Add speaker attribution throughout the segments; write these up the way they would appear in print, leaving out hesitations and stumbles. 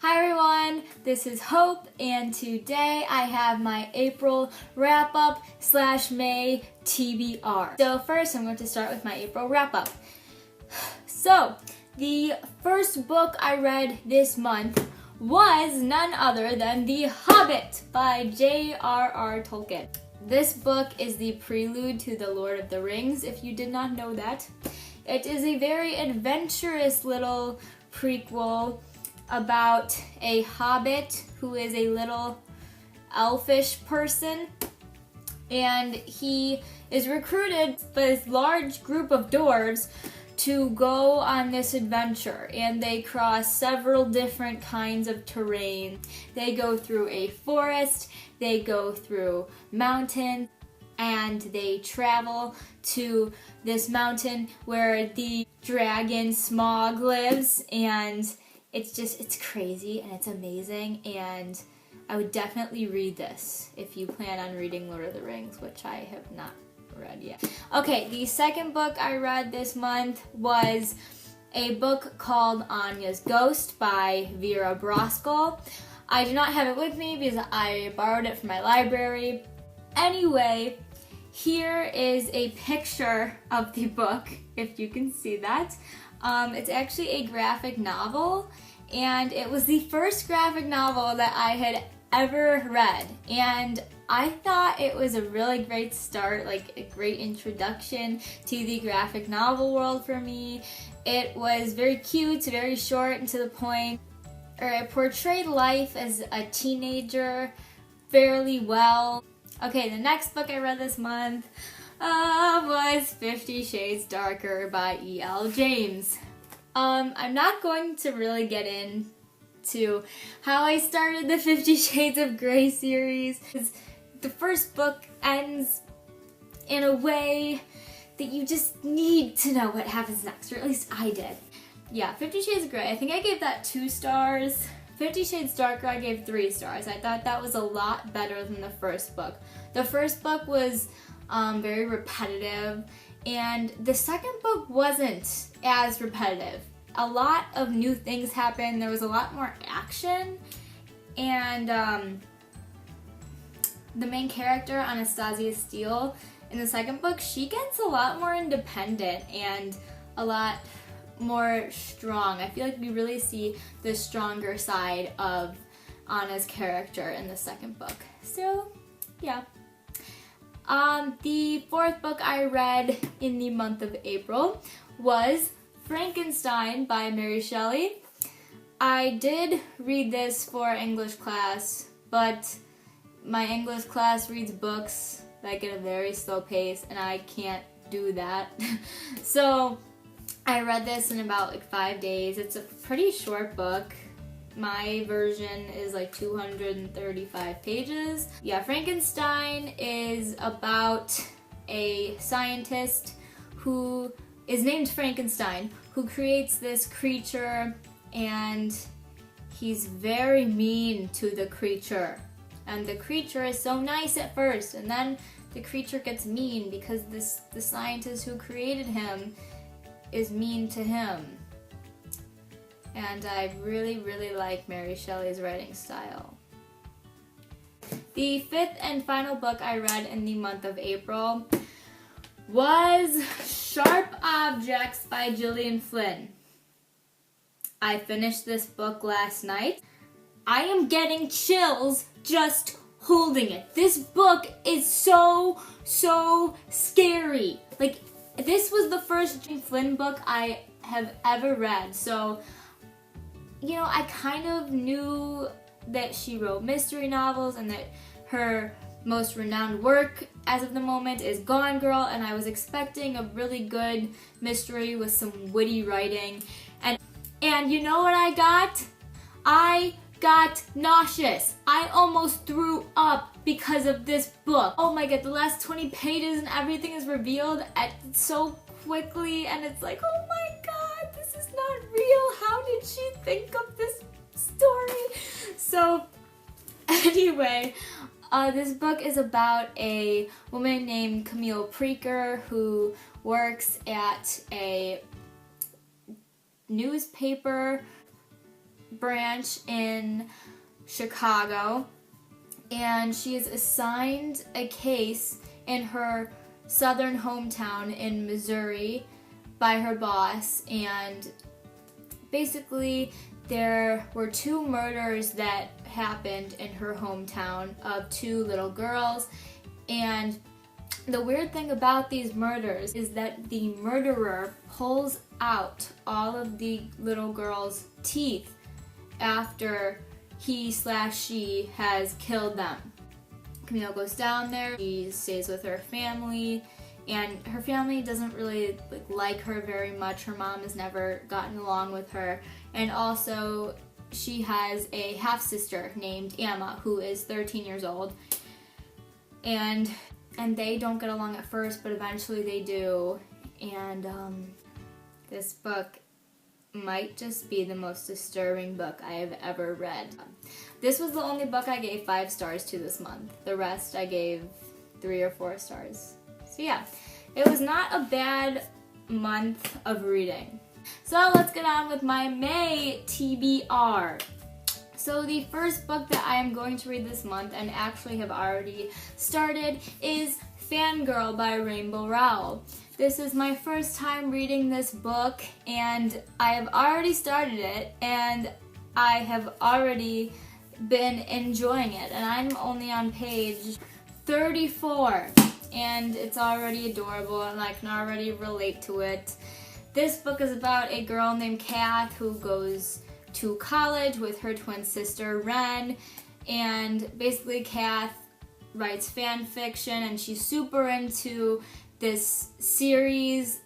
Speaker 1: Hi everyone, this is Hope, and today I have my April wrap-up / May TBR. So first I'm going to start with my April wrap-up. So, the first book I read this month was none other than The Hobbit by J.R.R. Tolkien. This book is the prelude to The Lord of the Rings, if you did not know that. It is a very adventurous little prequel about a hobbit who is a little elfish person, and he is recruited by this large group of dwarves to go on this adventure, and they cross several different kinds of terrain. They go through a forest, they go through mountains, and they travel to this mountain where the dragon Smaug lives, and it's crazy and it's amazing, and I would definitely read this if you plan on reading Lord of the Rings, which I have not read yet. Okay, the second book I read this month was a book called Anya's Ghost by Vera Broskell. I do not have it with me because I borrowed it from my library. Anyway, here is a picture of the book, if you can see that. It's actually a graphic novel, and it was the first graphic novel that I had ever read, and I thought it was a really great start, like a great introduction to the graphic novel world for me. It was very cute, very short and to the point. It portrayed life as a teenager fairly well. Okay, the next book I read this month was 50 Shades Darker by E.L. James. I'm not going to really get into how I started the 50 Shades of Grey series, because the first book ends in a way that you just need to know what happens next, or at least I did. Yeah, 50 Shades of Grey, I think I gave that 2 stars. 50 Shades Darker, I gave 3 stars. I thought that was a lot better than the first book. The first book was very repetitive, and the second book wasn't as repetitive. A lot of new things happened. There was a lot more action, and the main character, Anastasia Steele, in the second book, she gets a lot more independent and a lot more strong. I feel like we really see the stronger side of Anna's character in the second book. So, yeah. The fourth book I read in the month of April was Frankenstein by Mary Shelley. I did read this for English class, but my English class reads books like at a very slow pace, and I can't do that. So I read this in about 5 days. It's a pretty short book. My version is 235 pages. Yeah, Frankenstein is about a scientist who is named Frankenstein, who creates this creature, and he's very mean to the creature. And the creature is so nice at first, and then the creature gets mean because the scientist who created him is mean to him. And I really, really like Mary Shelley's writing style. The fifth and final book I read in the month of April was Sharp Objects by Gillian Flynn. I finished this book last night. I am getting chills just holding it. This book is so scary. This was the first Gillian Flynn book I have ever read, so I kind of knew that she wrote mystery novels and that her most renowned work as of the moment is Gone Girl, and I was expecting a really good mystery with some witty writing, and you know what I got? I got nauseous. I almost threw up because of this book. Oh my god, the last 20 pages and everything is revealed so quickly, and it's like, oh my god, this is not real. How did she think of this story? So, anyway, this book is about a woman named Camille Preaker who works at a newspaper branch in Chicago, and she is assigned a case in her southern hometown in Missouri by her boss, and basically there were 2 murders that happened in her hometown of 2 little girls, and the weird thing about these murders is that the murderer pulls out all of the little girls' teeth after he/she has killed them. Camille goes down there, she stays with her family, and her family doesn't really like her very much. Her mom has never gotten along with her, and also she has a half-sister named Emma who is 13 years old, and they don't get along at first, but eventually they do. And this book might just be the most disturbing book I have ever read. This was the only book I gave 5 stars to this month. The rest I gave 3 or 4 stars. So yeah, it was not a bad month of reading. So let's get on with my May TBR. So the first book that I am going to read this month, and actually have already started, is Fangirl by Rainbow Rowell. This is my first time reading this book, and I have already started it, and I have already been enjoying it, and I'm only on page 34, and it's already adorable, and I can already relate to it. This book is about a girl named Kath who goes to college with her twin sister Ren, and basically Kath writes fan fiction, and she's super into this series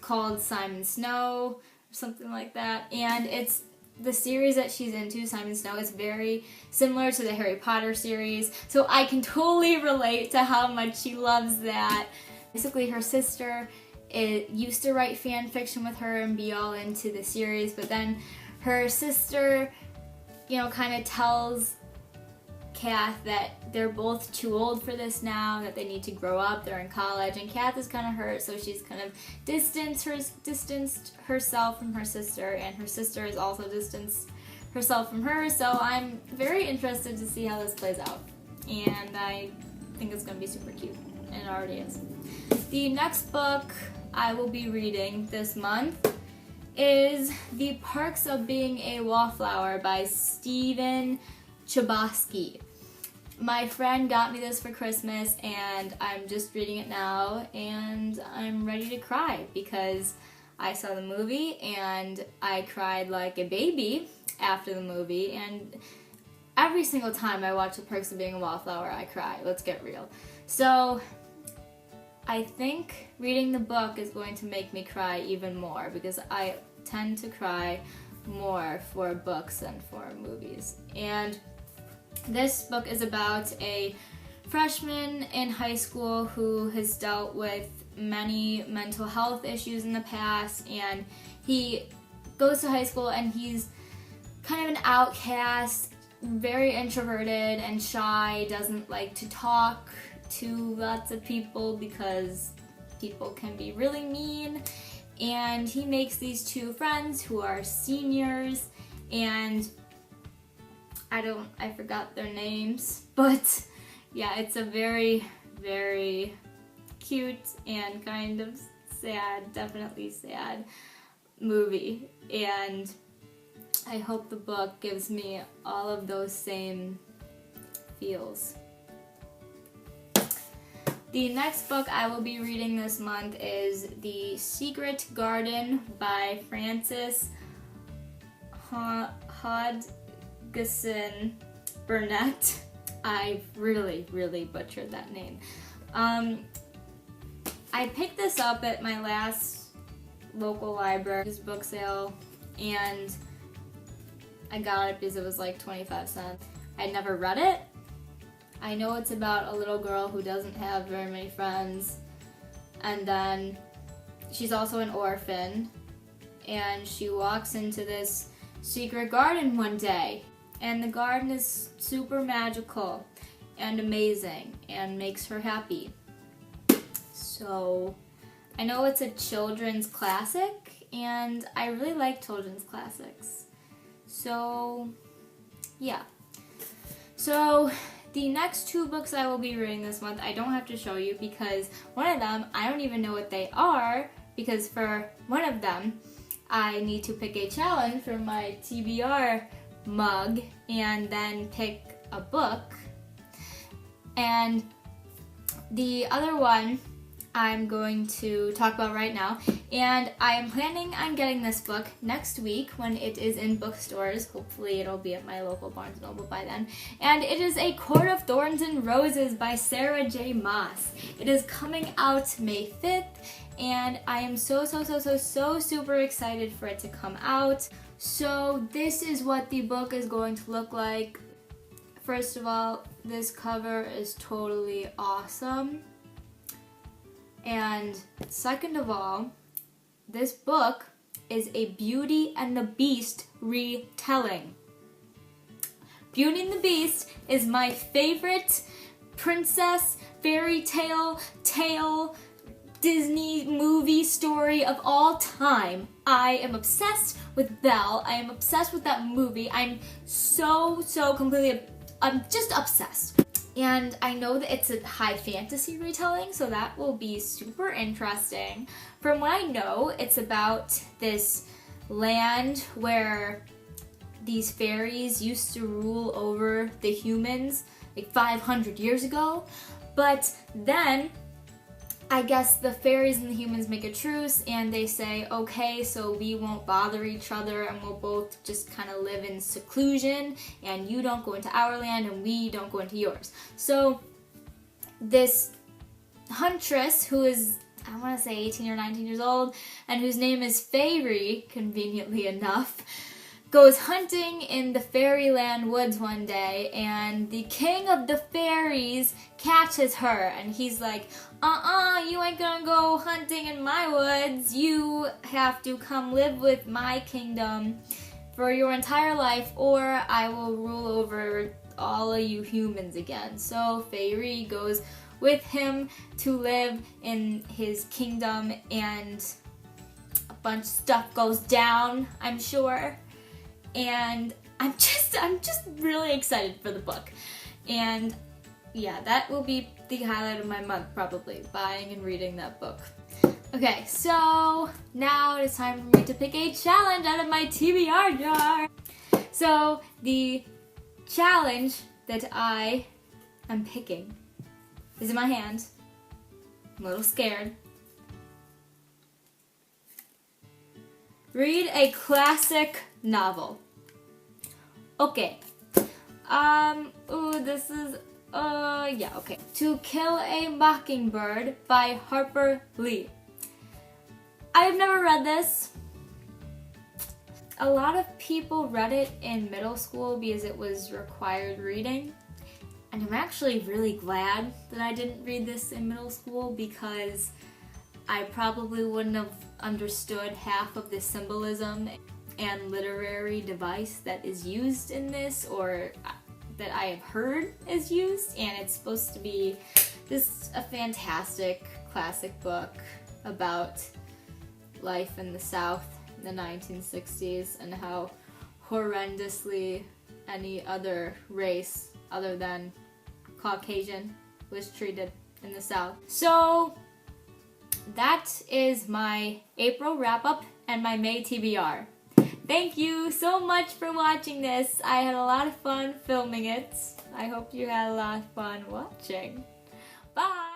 Speaker 1: called Simon Snow or something like that, and it's the series that she's into, Simon Snow, is very similar to the Harry Potter series, so I can totally relate to how much she loves that. Basically her sister used to write fan fiction with her and be all into the series, but then her sister, kind of tells Kath that they're both too old for this now, that they need to grow up, they're in college, and Kath is kind of hurt, so she's kind of distanced herself from her sister, and her sister has also distanced herself from her, so I'm very interested to see how this plays out, and I think it's going to be super cute, and it already is. The next book I will be reading this month is The Perks of Being a Wallflower by Stephen Chbosky. My friend got me this for Christmas, and I'm just reading it now, and I'm ready to cry because I saw the movie and I cried like a baby after the movie, and every single time I watch The Perks of Being a Wallflower, I cry. Let's get real. So I think reading the book is going to make me cry even more because I tend to cry more for books than for movies. And this book is about a freshman in high school who has dealt with many mental health issues in the past, and he goes to high school and he's kind of an outcast, very introverted and shy, doesn't like to talk to lots of people because people can be really mean, and he makes these 2 friends who are seniors, and I forgot their names, but yeah, it's a very, very cute and kind of sad, definitely sad movie, and I hope the book gives me all of those same feels. The next book I will be reading this month is The Secret Garden by Frances Hodgson Burnett. I really, really butchered that name. I picked this up at my last local library's book sale, and I got it because it was like 25 cents. I'd never read it. I know it's about a little girl who doesn't have very many friends, and then she's also an orphan, and she walks into this secret garden one day, and the garden is super magical and amazing and makes her happy. So I know it's a children's classic, and I really like children's classics. So, yeah. So, the next 2 books I will be reading this month, I don't have to show you because one of them, I don't even know what they are, because for one of them, I need to pick a challenge for my TBR mug and then pick a book. And the other one I'm going to talk about right now, and I am planning on getting this book next week when it is in bookstores. Hopefully it'll be at my local Barnes & Noble by then. And it is A Court of Thorns and Roses by Sarah J. Maas. It is coming out May 5th, and I am so super excited for it to come out. So this is what the book is going to look like. First of all, this cover is totally awesome. And second of all, this book is a Beauty and the Beast retelling. Beauty and the Beast is my favorite princess fairy tale Disney movie story of all time. I am obsessed with Belle. I am obsessed with that movie. I'm I'm just obsessed. And I know that it's a high fantasy retelling, so that will be super interesting. From what I know, it's about this land where these fairies used to rule over the humans like 500 years ago. But then I guess the fairies and the humans make a truce and they say, okay, so we won't bother each other and we'll both just kind of live in seclusion, and you don't go into our land and we don't go into yours. So this huntress, who is, I want to say 18 or 19 years old, and whose name is Fairy, conveniently enough, goes hunting in the fairyland woods one day, and the king of the fairies catches her, and he's like, you ain't gonna go hunting in my woods. You have to come live with my kingdom for your entire life, or I will rule over all of you humans again. So Fairy goes with him to live in his kingdom, and a bunch of stuff goes down, I'm sure. And I'm just really excited for the book. And yeah, that will be the highlight of my month, probably, buying and reading that book. Okay, so now it is time for me to pick a challenge out of my TBR jar. So the challenge that I am picking is in my hand. I'm a little scared. Read a classic novel. Okay. This is, yeah, okay. To Kill a Mockingbird by Harper Lee. I've never read this. A lot of people read it in middle school because it was required reading. And I'm actually really glad that I didn't read this in middle school, because I probably wouldn't have understood half of the symbolism and literary device that is used in this, or that I have heard is used. And it's supposed to be just a fantastic classic book about life in the South in the 1960s and how horrendously any other race other than Caucasian was treated in the South. So that is my April wrap-up and my May TBR. Thank you so much for watching this. I had a lot of fun filming it. I hope you had a lot of fun watching. Bye!